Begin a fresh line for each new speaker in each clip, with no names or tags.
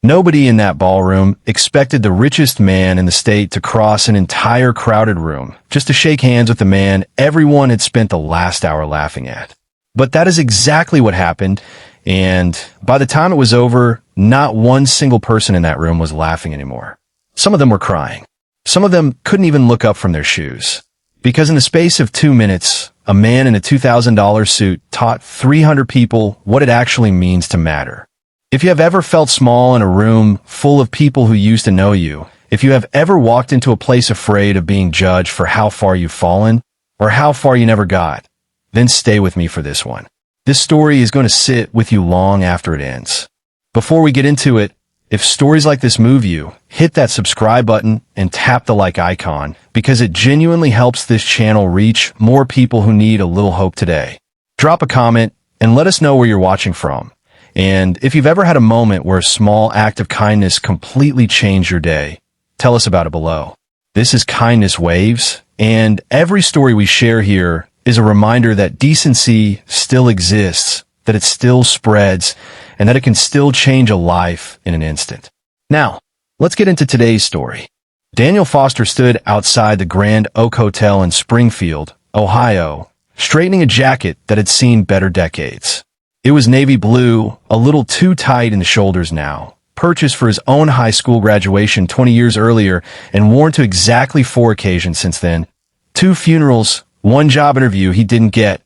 Nobody in that ballroom expected the richest man in the state to cross an entire crowded room just to shake hands with the man everyone had spent the last hour laughing at. But that is exactly what happened, and by the time it was over, not one single person in that room was laughing anymore. Some of them were crying. Some of them couldn't even look up from their shoes. Because in the space of 2 minutes, a man in a $2,000 suit taught 300 people what it actually means to matter. If you have ever felt small in a room full of people who used to know you, if you have ever walked into a place afraid of being judged for how far you've fallen, or how far you never got, then stay with me for this one. This story is going to sit with you long after it ends. Before we get into it, if stories like this move you, hit that subscribe button and tap the like icon, because it genuinely helps this channel reach more people who need a little hope today. Drop a comment and let us know where you're watching from. And if you've ever had a moment where a small act of kindness completely changed your day, tell us about it below. This is Kindness Waves, and every story we share here is a reminder that decency still exists, that it still spreads, and that it can still change a life in an instant. Now, let's get into today's story. Daniel Foster stood outside the Grand Oak Hotel in Springfield, Ohio, straightening a jacket that had seen better decades. It was navy blue, a little too tight in the shoulders now, purchased for his own high school graduation 20 years earlier and worn to exactly 4 occasions since then. 2 funerals, 1 job interview he didn't get,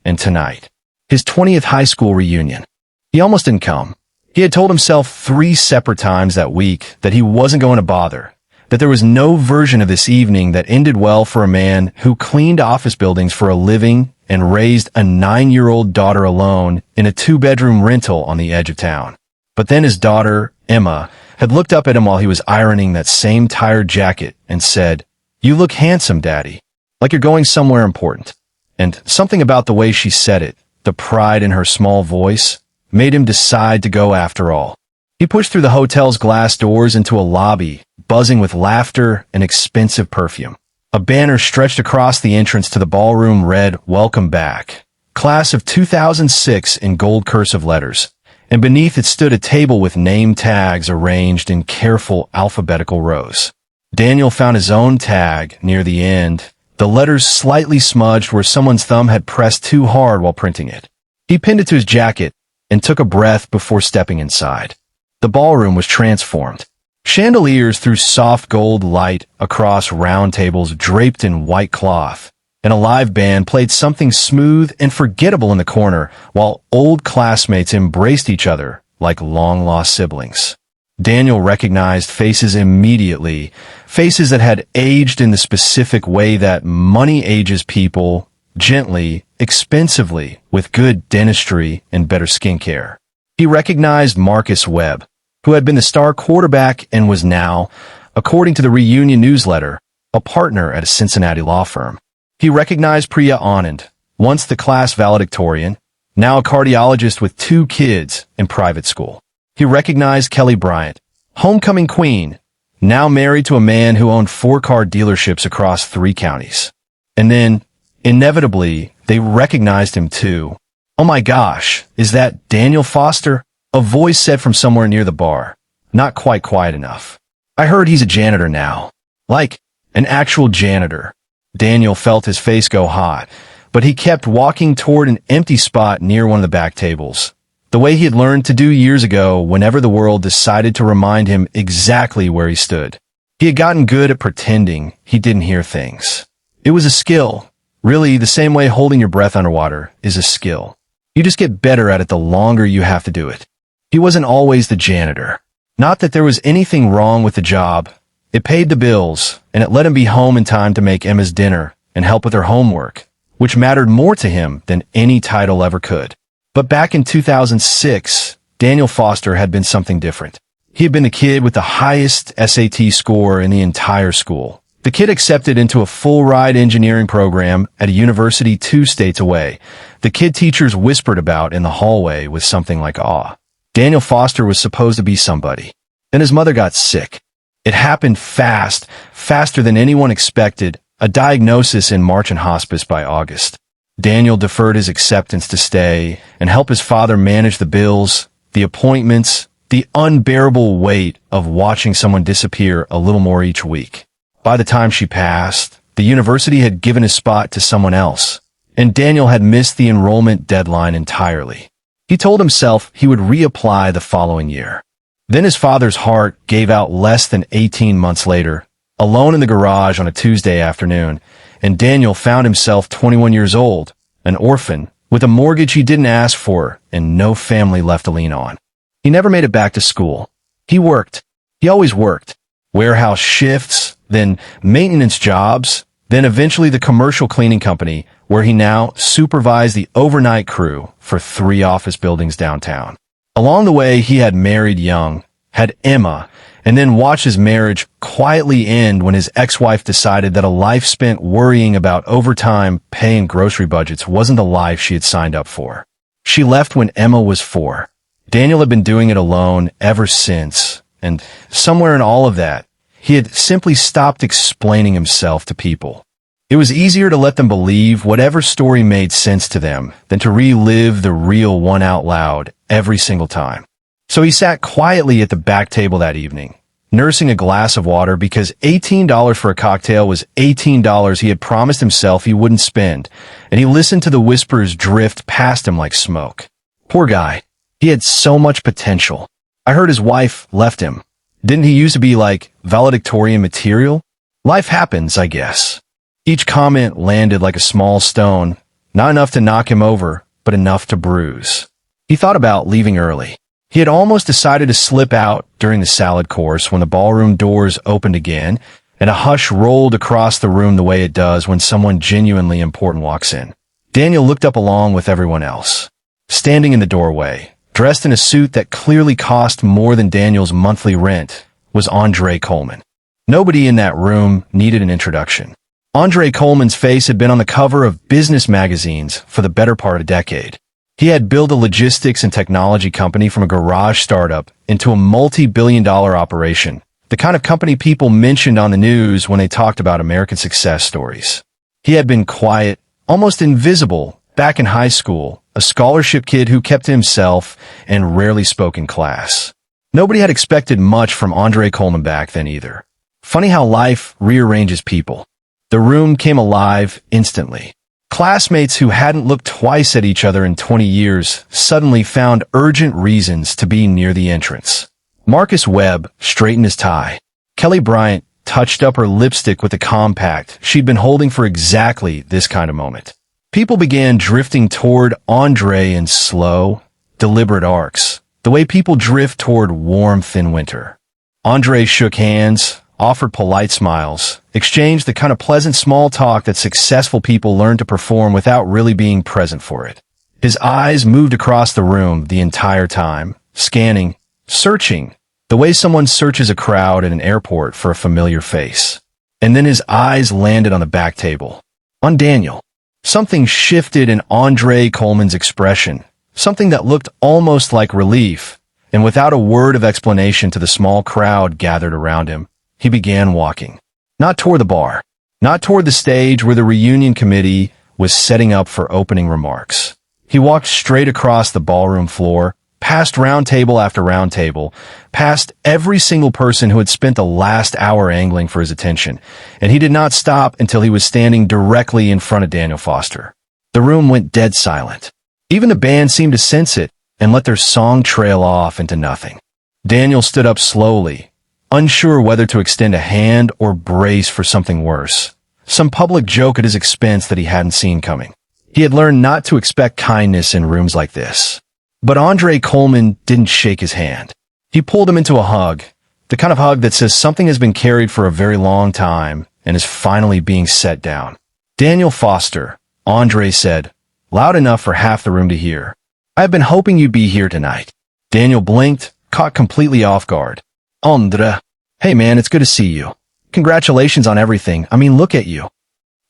and tonight, his 20th high school reunion. He almost didn't come. He had told himself 3 separate times that week that he wasn't going to bother, that there was no version of this evening that ended well for a man who cleaned office buildings for a living and raised a 9-year-old daughter alone in a 2-bedroom rental on the edge of town. But then his daughter, Emma, had looked up at him while he was ironing that same tired jacket and said, "You look handsome, Daddy, like you're going somewhere important." And something about the way she said it, the pride in her small voice, made him decide to go after all. He pushed through the hotel's glass doors into a lobby, buzzing with laughter and expensive perfume. A banner stretched across the entrance to the ballroom read, "Welcome back, Class of 2006" in gold cursive letters, and beneath it stood a table with name tags arranged in careful alphabetical rows. Daniel found his own tag near the end, the letters slightly smudged where someone's thumb had pressed too hard while printing it. He pinned it to his jacket and took a breath before stepping inside. The ballroom was transformed. Chandeliers threw soft gold light across round tables draped in white cloth, and a live band played something smooth and forgettable in the corner, while old classmates embraced each other like long-lost siblings. Daniel recognized faces immediately, faces that had aged in the specific way that money ages people, gently, expensively, with good dentistry and better skincare. He recognized Marcus Webb, who had been the star quarterback and was now, according to the reunion newsletter, a partner at a Cincinnati law firm. He recognized Priya Anand, once the class valedictorian, now a cardiologist with 2 kids in private school. He recognized Kelly Bryant, homecoming queen, now married to a man who owned 4 car dealerships across 3 counties. And then, inevitably, they recognized him too. "Oh my gosh, is that Daniel Foster?" a voice said from somewhere near the bar, not quite quiet enough. "I heard he's a janitor now." Like, an actual janitor. Daniel felt his face go hot, but he kept walking toward an empty spot near one of the back tables, the way he had learned to do years ago whenever the world decided to remind him exactly where he stood. He had gotten good at pretending he didn't hear things. It was a skill. Really, the same way holding your breath underwater is a skill. You just get better at it the longer you have to do it. He wasn't always the janitor. Not that there was anything wrong with the job. It paid the bills, and it let him be home in time to make Emma's dinner and help with her homework, which mattered more to him than any title ever could. But back in 2006, Daniel Foster had been something different. He had been the kid with the highest SAT score in the entire school. The kid accepted into a full-ride engineering program at a university 2 states away. The kid teachers whispered about in the hallway with something like awe. Daniel Foster was supposed to be somebody. Then his mother got sick. It happened fast, faster than anyone expected, a diagnosis in March and hospice by August. Daniel deferred his acceptance to stay and help his father manage the bills, the appointments, the unbearable weight of watching someone disappear a little more each week. By the time she passed, the university had given his spot to someone else, and Daniel had missed the enrollment deadline entirely. He told himself he would reapply the following year. Then his father's heart gave out less than 18 months later, alone in the garage on a Tuesday afternoon, and Daniel found himself 21 years old, an orphan, with a mortgage he didn't ask for and no family left to lean on. He never made it back to school. He worked. He always worked. Warehouse shifts, then maintenance jobs, then eventually the commercial cleaning company, where he now supervised the overnight crew for 3 office buildings downtown. Along the way, he had married young, had Emma, and then watched his marriage quietly end when his ex-wife decided that a life spent worrying about overtime pay and grocery budgets wasn't the life she had signed up for. She left when Emma was 4. Daniel had been doing it alone ever since, and somewhere in all of that, he had simply stopped explaining himself to people. It was easier to let them believe whatever story made sense to them than to relive the real one out loud every single time. So he sat quietly at the back table that evening, nursing a glass of water because $18 for a cocktail was $18 he had promised himself he wouldn't spend, and he listened to the whispers drift past him like smoke. Poor guy. He had so much potential. I heard his wife left him. Didn't he used to be like valedictorian material? Life happens, I guess. Each comment landed like a small stone, not enough to knock him over, but enough to bruise. He thought about leaving early. He had almost decided to slip out during the salad course when the ballroom doors opened again, and a hush rolled across the room the way it does when someone genuinely important walks in. Daniel looked up along with everyone else. Standing in the doorway, dressed in a suit that clearly cost more than Daniel's monthly rent, was Andre Coleman. Nobody in that room needed an introduction. Andre Coleman's face had been on the cover of business magazines for the better part of a decade. He had built a logistics and technology company from a garage startup into a multi-billion-dollar operation, the kind of company people mentioned on the news when they talked about American success stories. He had been quiet, almost invisible, back in high school, a scholarship kid who kept to himself and rarely spoke in class. Nobody had expected much from Andre Coleman back then either. Funny how life rearranges people. The room came alive instantly. Classmates who hadn't looked twice at each other in 20 years suddenly found urgent reasons to be near the entrance. Marcus Webb straightened his tie. Kelly Bryant touched up her lipstick with a compact she'd been holding for exactly this kind of moment. People began drifting toward Andre in slow, deliberate arcs, the way people drift toward warmth in winter. Andre shook hands, offered polite smiles, exchanged the kind of pleasant small talk that successful people learn to perform without really being present for it. His eyes moved across the room the entire time, scanning, searching, the way someone searches a crowd at an airport for a familiar face. And then his eyes landed on the back table, on Daniel. Something shifted in Andre Coleman's expression, something that looked almost like relief, and without a word of explanation to the small crowd gathered around him, he began walking. Not toward the bar, not toward the stage where the reunion committee was setting up for opening remarks. He walked straight across the ballroom floor, past round table after round table, past every single person who had spent the last hour angling for his attention, and he did not stop until he was standing directly in front of Daniel Foster. The room went dead silent. Even the band seemed to sense it and let their song trail off into nothing. Daniel stood up slowly, unsure whether to extend a hand or brace for something worse, some public joke at his expense that he hadn't seen coming. He had learned not to expect kindness in rooms like this. But Andre Coleman didn't shake his hand. He pulled him into a hug, the kind of hug that says something has been carried for a very long time and is finally being set down. Daniel Foster, Andre said, loud enough for half the room to hear. I've been hoping you'd be here tonight. Daniel blinked, caught completely off guard. Andre. Hey man, it's good to see you. Congratulations on everything. I mean, look at you.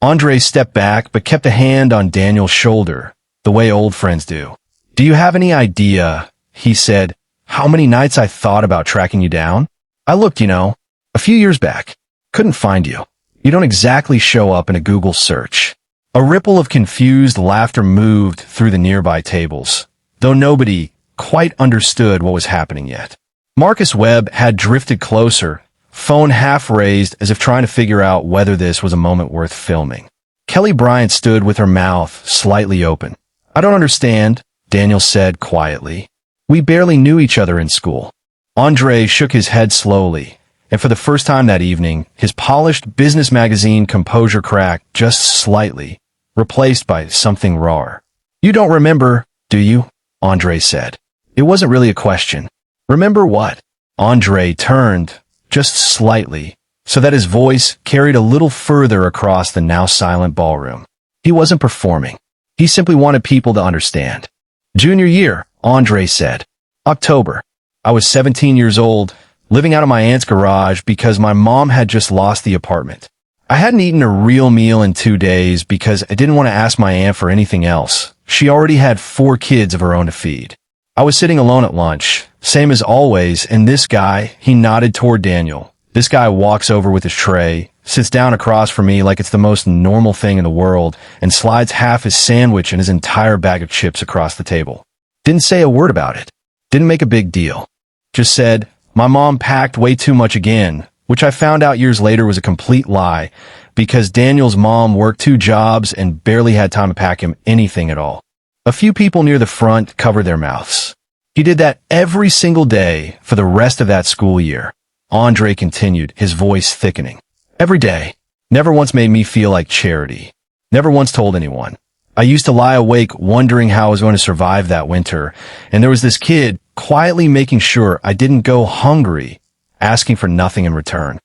Andre stepped back but kept a hand on Daniel's shoulder, the way old friends do. Do you have any idea, he said, how many nights I thought about tracking you down? I looked, a few years back. Couldn't find you. You don't exactly show up in a Google search. A ripple of confused laughter moved through the nearby tables, though nobody quite understood what was happening yet. Marcus Webb had drifted closer, phone half raised as if trying to figure out whether this was a moment worth filming. Kelly Bryant stood with her mouth slightly open. "I don't understand," Daniel said quietly. "We barely knew each other in school." Andre shook his head slowly, and for the first time that evening, his polished business magazine composure cracked just slightly, replaced by something rawer. "You don't remember, do you?" Andre said. It wasn't really a question. "Remember what?" Andre turned, just slightly, so that his voice carried a little further across the now silent ballroom. He wasn't performing. He simply wanted people to understand. "Junior year," Andre said. "October. I was 17 years old, living out of my aunt's garage because my mom had just lost the apartment. I hadn't eaten a real meal in 2 days because I didn't want to ask my aunt for anything else. She already had 4 kids of her own to feed. I was sitting alone at lunch, same as always, and this guy," he nodded toward Daniel. "This guy walks over with his tray, sits down across from me like it's the most normal thing in the world, and slides half his sandwich and his entire bag of chips across the table. Didn't say a word about it. Didn't make a big deal. Just said, 'My mom packed way too much again,' which I found out years later was a complete lie, because Daniel's mom worked 2 jobs and barely had time to pack him anything at all." A few people near the front covered their mouths. "He did that every single day for the rest of that school year," Andre continued, his voice thickening. "Every day. Never once made me feel like charity. Never once told anyone. I used to lie awake wondering how I was going to survive that winter, and there was this kid quietly making sure I didn't go hungry, asking for nothing in return."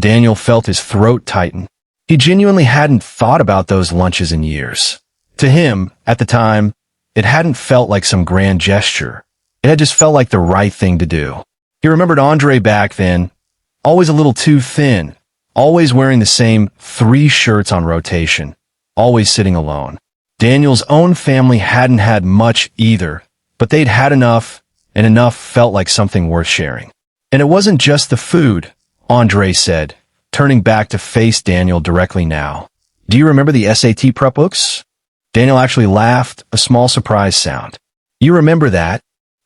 Daniel felt his throat tighten. He genuinely hadn't thought about those lunches in years. To him, at the time, it hadn't felt like some grand gesture. It had just felt like the right thing to do. He remembered Andre back then, always a little too thin, always wearing the same 3 shirts on rotation, always sitting alone. Daniel's own family hadn't had much either, but they'd had enough, and enough felt like something worth sharing. "And it wasn't just the food," Andre said, turning back to face Daniel directly now. "Do you remember the SAT prep books?" Daniel actually laughed, a small surprise sound. "You remember that?"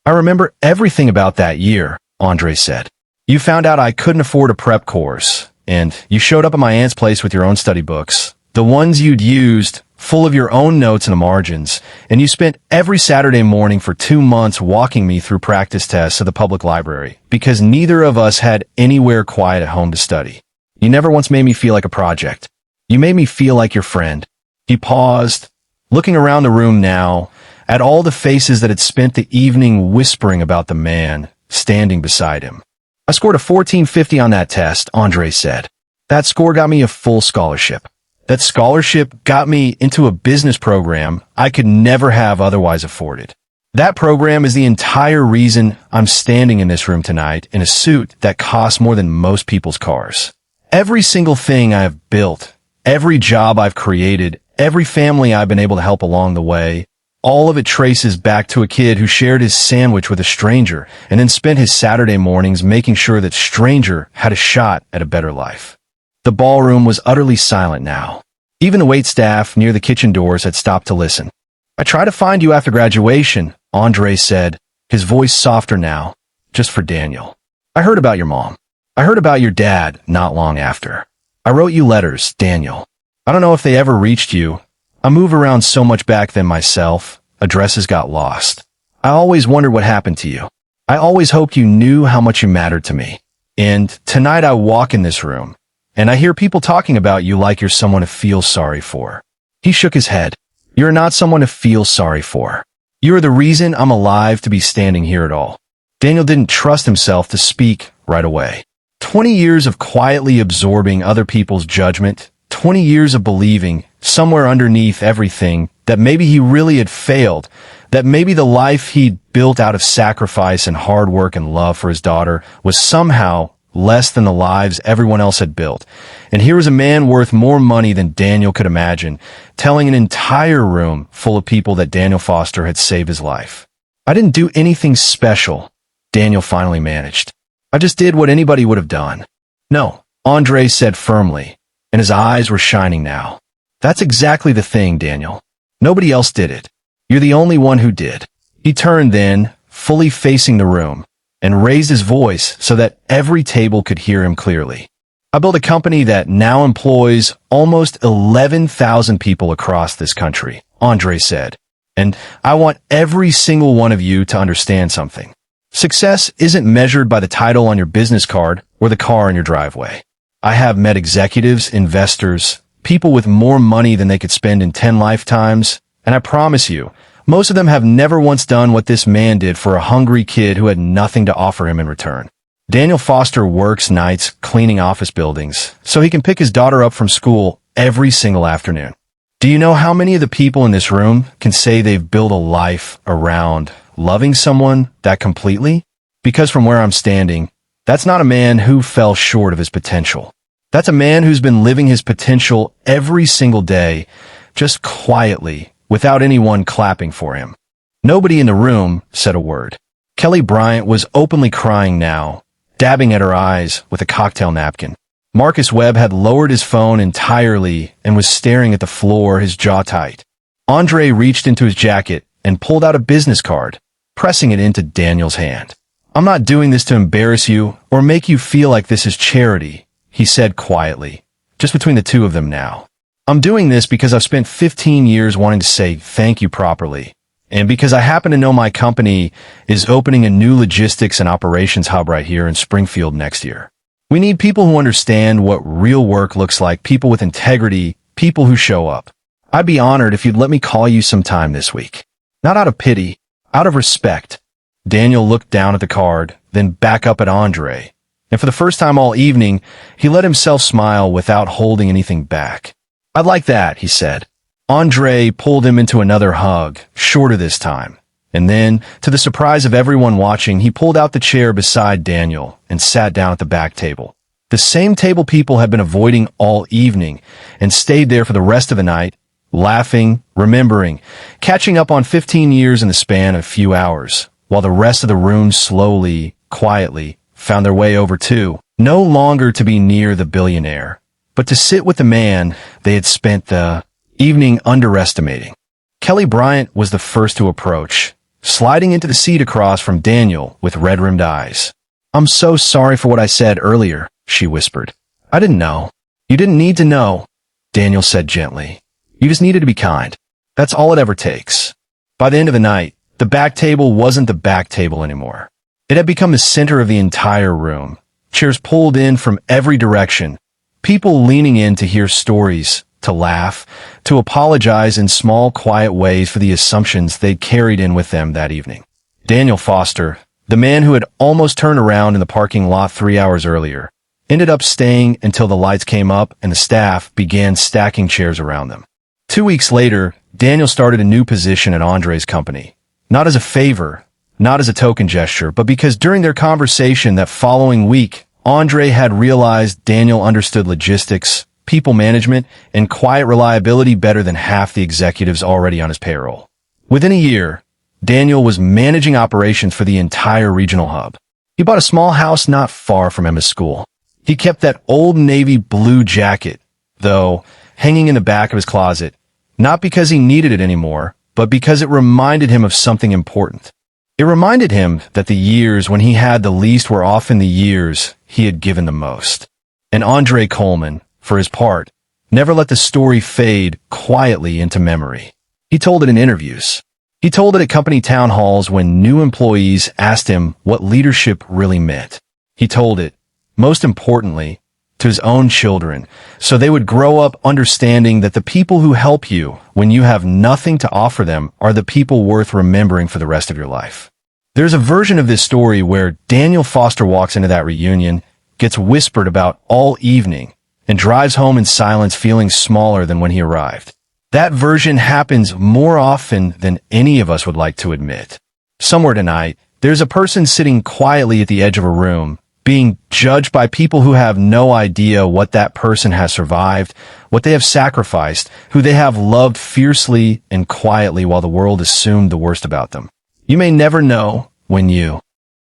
"I remember everything about that year," Andre said. "You found out I couldn't afford a prep course, and you showed up at my aunt's place with your own study books, the ones you'd used, full of your own notes in the margins, and you spent every Saturday morning for 2 months walking me through practice tests at the public library, because neither of us had anywhere quiet at home to study. You never once made me feel like a project. You made me feel like your friend." He paused, looking around the room now, at all the faces that had spent the evening whispering about the man standing beside him. "I scored a 1450 on that test," Andre said. "That score got me a full scholarship. That scholarship got me into a business program I could never have otherwise afforded. That program is the entire reason I'm standing in this room tonight in a suit that costs more than most people's cars. Every single thing I have built, every job I've created, every family I've been able to help along the way, all of it traces back to a kid who shared his sandwich with a stranger and then spent his Saturday mornings making sure that stranger had a shot at a better life." The ballroom was utterly silent now. Even the waitstaff near the kitchen doors had stopped to listen. "I tried to find you after graduation," Andre said, his voice softer now, just for Daniel. "I heard about your mom. I heard about your dad not long after. I wrote you letters, Daniel. I don't know if they ever reached you. I moved around so much back then myself, addresses got lost. I always wondered what happened to you. I always hoped you knew how much you mattered to me. And tonight I walk in this room, and I hear people talking about you like you're someone to feel sorry for." He shook his head. "You're not someone to feel sorry for. You're the reason I'm alive to be standing here at all." Daniel didn't trust himself to speak right away. 20 years of quietly absorbing other people's judgment, 20 years of believing, somewhere underneath everything, that maybe he really had failed, that maybe the life he'd built out of sacrifice and hard work and love for his daughter was somehow less than the lives everyone else had built. And here was a man worth more money than Daniel could imagine, telling an entire room full of people that Daniel Foster had saved his life. "I didn't do anything special," Daniel finally managed. "I just did what anybody would have done." "No," Andre said firmly, and his eyes were shining now. "That's exactly the thing, Daniel. Nobody else did it. You're the only one who did." He turned then, fully facing the room, and raised his voice so that every table could hear him clearly. I built a company that now employs almost 11,000 people across this country, Andre said. And I want every single one of you to understand something. Success isn't measured by the title on your business card or the car in your driveway. I have met executives, investors, people with more money than they could spend in 10 lifetimes, and I promise you, most of them have never once done what this man did for a hungry kid who had nothing to offer him in return. Daniel Foster works nights cleaning office buildings so he can pick his daughter up from school every single afternoon. Do you know how many of the people in this room can say they've built a life around loving someone that completely? Because from where I'm standing, that's not a man who fell short of his potential. That's a man who's been living his potential every single day, just quietly, without anyone clapping for him. Nobody in the room said a word. Kelly Bryant was openly crying now, dabbing at her eyes with a cocktail napkin. Marcus Webb had lowered his phone entirely and was staring at the floor, his jaw tight. Andre reached into his jacket and pulled out a business card, pressing it into Daniel's hand. I'm not doing this to embarrass you or make you feel like this is charity, he said quietly, just between the two of them now. I'm doing this because I've spent 15 years wanting to say thank you properly, and because I happen to know my company is opening a new logistics and operations hub right here in Springfield next year. We need people who understand what real work looks like, people with integrity, people who show up. I'd be honored if you'd let me call you sometime this week. Not out of pity, out of respect. Daniel looked down at the card, then back up at Andre, and for the first time all evening, he let himself smile without holding anything back. I'd like that, he said. Andre pulled him into another hug, shorter this time. And then, to the surprise of everyone watching, he pulled out the chair beside Daniel and sat down at the back table. The same table people had been avoiding all evening and stayed there for the rest of the night, laughing, remembering, catching up on 15 years in the span of a few hours, while the rest of the room slowly, quietly, found their way over to, no longer to be near the billionaire, but to sit with the man they had spent the evening underestimating. Kelly Bryant was the first to approach, sliding into the seat across from Daniel with red-rimmed eyes. I'm so sorry for what I said earlier, she whispered. I didn't know. You didn't need to know, Daniel said gently. You just needed to be kind. That's all it ever takes. By the end of the night, the back table wasn't the back table anymore. It had become the center of the entire room. Chairs pulled in from every direction, people leaning in to hear stories, to laugh, to apologize in small, quiet ways for the assumptions they'd carried in with them that evening. Daniel Foster, the man who had almost turned around in the parking lot 3 hours earlier, ended up staying until the lights came up and the staff began stacking chairs around them. 2 weeks later, Daniel started a new position at Andre's company, not as a favor, not as a token gesture, but because during their conversation that following week, Andre had realized Daniel understood logistics, people management, and quiet reliability better than half the executives already on his payroll. Within a year, Daniel was managing operations for the entire regional hub. He bought a small house not far from Emma's school. He kept that old navy blue jacket, though, hanging in the back of his closet, not because he needed it anymore, but because it reminded him of something important. It reminded him that the years when he had the least were often the years he had given the most. And Andre Coleman, for his part, never let the story fade quietly into memory. He told it in interviews. He told it at company town halls when new employees asked him what leadership really meant. He told it, most importantly, to his own children, so they would grow up understanding that the people who help you when you have nothing to offer them are the people worth remembering for the rest of your life. There's a version of this story where Daniel Foster walks into that reunion, gets whispered about all evening, and drives home in silence feeling smaller than when he arrived. That version happens more often than any of us would like to admit. Somewhere tonight, there's a person sitting quietly at the edge of a room, being judged by people who have no idea what that person has survived, what they have sacrificed, who they have loved fiercely and quietly while the world assumed the worst about them. You may never know when you